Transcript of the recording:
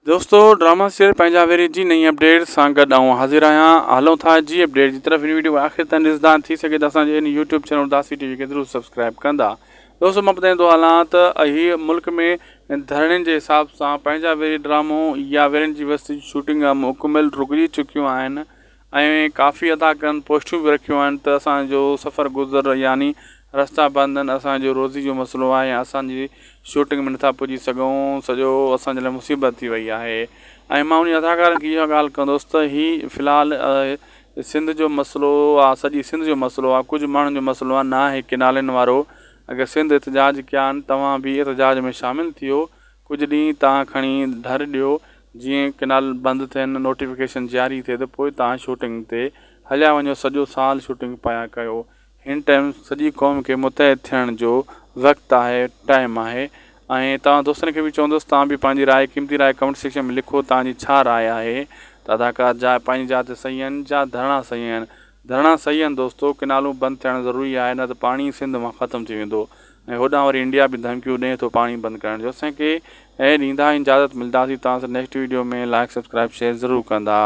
दोस्तों drama serial पंजाबेरी जी नई update सां गॾु आऊं हाज़िर आहियां। हलूं था जी अपडेट जी तरफ़। इन वीडियो आख़िर ताईं ॾिसंदा थी सघे त असांजे इन यूट्यूब चैनल उदासी टीवी खे ज़रूरु सब्सक्राइब कंदा। दोस्तों मां ॿुधाईंदो हलां त हीअ मुल्क में धरणियुनि जे हिसाब सां पंजाबेरी ड्रामो या वेरनि जी बस्ती शूटिंग मुकमिल रुकिजी चुकियूं आहिनि ऐं काफ़ी अदाकारनि पोस्टियूं बि रखियूं आहिनि त असांजो सफ़र गुज़र यानी रस्ता बंदि आहिनि, असांजो रोज़ी जो मसइलो आहे ऐं असांजी शूटिंग में नथा पुॼी सघूं, सॼो असांजे लाइ मुसीबत थी वई आहे। ऐं मां उन अदाकारनि खे इहा ॻाल्हि कंदुसि त हीउ फ़िलहालु सिंध जो मसइलो आहे, सॼी सिंध जो मसइलो आहे, कुझु माण्हुनि जो मसइलो आहे, न आहे की नालनि वारो। अगरि सिंध एतिजाज कया आहिनि, तव्हां बि एतिजाज में शामिलु थियो। कुझु ॾींहं तव्हां खणी धर ॾियो, जीअं किनाल बंदि थियनि, नोटिफिकेशन जारी थिए त पोइ तव्हां शूटिंग ते हलिया वञो, सॼो साल शूटिंग पिया कयो। हिन टाइम सॼी क़ौम खे मुतहद थियण जो वक़्तु आहे, टाइम आहे। ऐं तव्हां दोस्तनि खे बि चवंदुसि तव्हां बि पंहिंजी राय, क़ीमती राय कमेंट सेक्शन में लिखो, तव्हांजी छा राय आहे त अदाकार जा पंहिंजी जात सही आहिनि या धरणा सही आहिनि। धरणा सही आहिनि दोस्तो, किनालूं बंदि थियणु ज़रूरी आहे, न त पाणी सिंध मां ख़तमु थी वेंदो ऐं होॾां वरी इंडिया बि धमकियूं ॾिए थो पाणी बंदि करण जो। असांखे ऐं ॾींदा इजाज़त मिलंदासीं तव्हां सां नेक्स्ट वीडियो में। लाइक सब्सक्राइब शेयर ज़रूरु कंदा।